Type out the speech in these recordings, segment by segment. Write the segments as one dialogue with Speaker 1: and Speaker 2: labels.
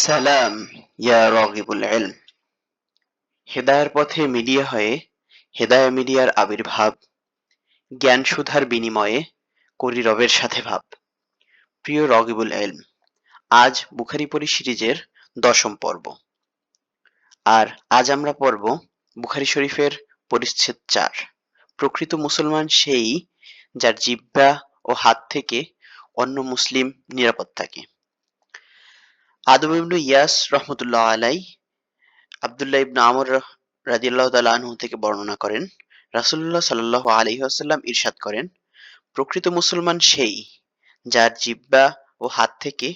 Speaker 1: সালাম ইয়া রাগিবুল ইলম। হেদায়ার পথে মিডিয়া হয়ে হেদায়া মিডিয়ার আবির্ভাব, জ্ঞান সুধার বিনিময়ে করি রবের সাথে ভাব। প্রিয় রগিবুল ইলম, আজ বুখারী পড়ি সিরিজের ১০ম পর্ব। আর আজ আমরা পড়ব বুখারী শরীফের পরিচ্ছেদ ৪। প্রকৃত মুসলমান সেই যার জিহ্বা ও হাত থেকে অন্য মুসলিম নিরাপদ থাকে। আদম ইবনে ইয়াস রহমতুল্লাহ আলাইহ আব্দুল্লাহ ইবনে আমর রাদিয়াল্লাহু তাআলা আনহু থেকে বর্ণনা করেন, রাসূলুল্লাহ সাল্লাল্লাহু আলাইহি ওয়াসাল্লাম ইরশাদ করেন, প্রকৃত মুসলমান সেই যার জিহ্বা ও হাত থেকে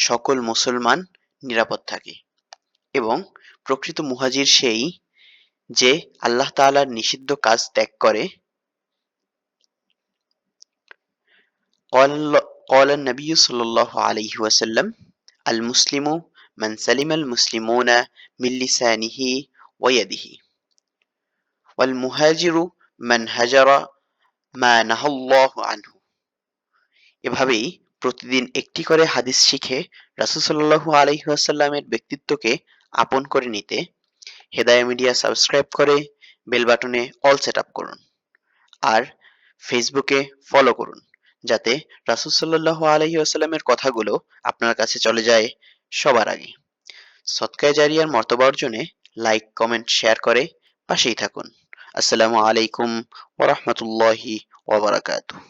Speaker 1: সকল মুসলমান নিরাপদ থাকে, এবং প্রকৃত মুহাজির সেই যে আল্লাহ তাআলার নিষিদ্ধ কাজ ত্যাগ করে। قال النبي صلى الله عليه وسلم المسلم من سلم المسلمون من لسانه ويده والمهاجر من هجر মা নাহাল্লাহু আনহু। এভাবেই প্রতিদিন একটি করে হাদিস শিখে রাসূল সাল্লাল্লাহু আলাইহি ওয়াসাল্লামের ব্যক্তিত্বকে আপন করে নিতে হেদায়া মিডিয়া সাবস্ক্রাইব করে বেল বাটনে অল সেট আপ করুন। আর ফেসবুকে ফলো করুন, যাতে রাসূল সাল্লাল্লাহু আলাইহি ওয়াসাল্লামের কথাগুলো আপনার কাছে চলে যায় সবার আগে। সদকায়ে জারিয়ার মর্তবা অর্জনে লাইক, কমেন্ট, শেয়ার করে পাশেই থাকুন। আসসালামু আলাইকুম ওয়া রাহমাতুল্লাহি ওয়া বারাকাতুহু।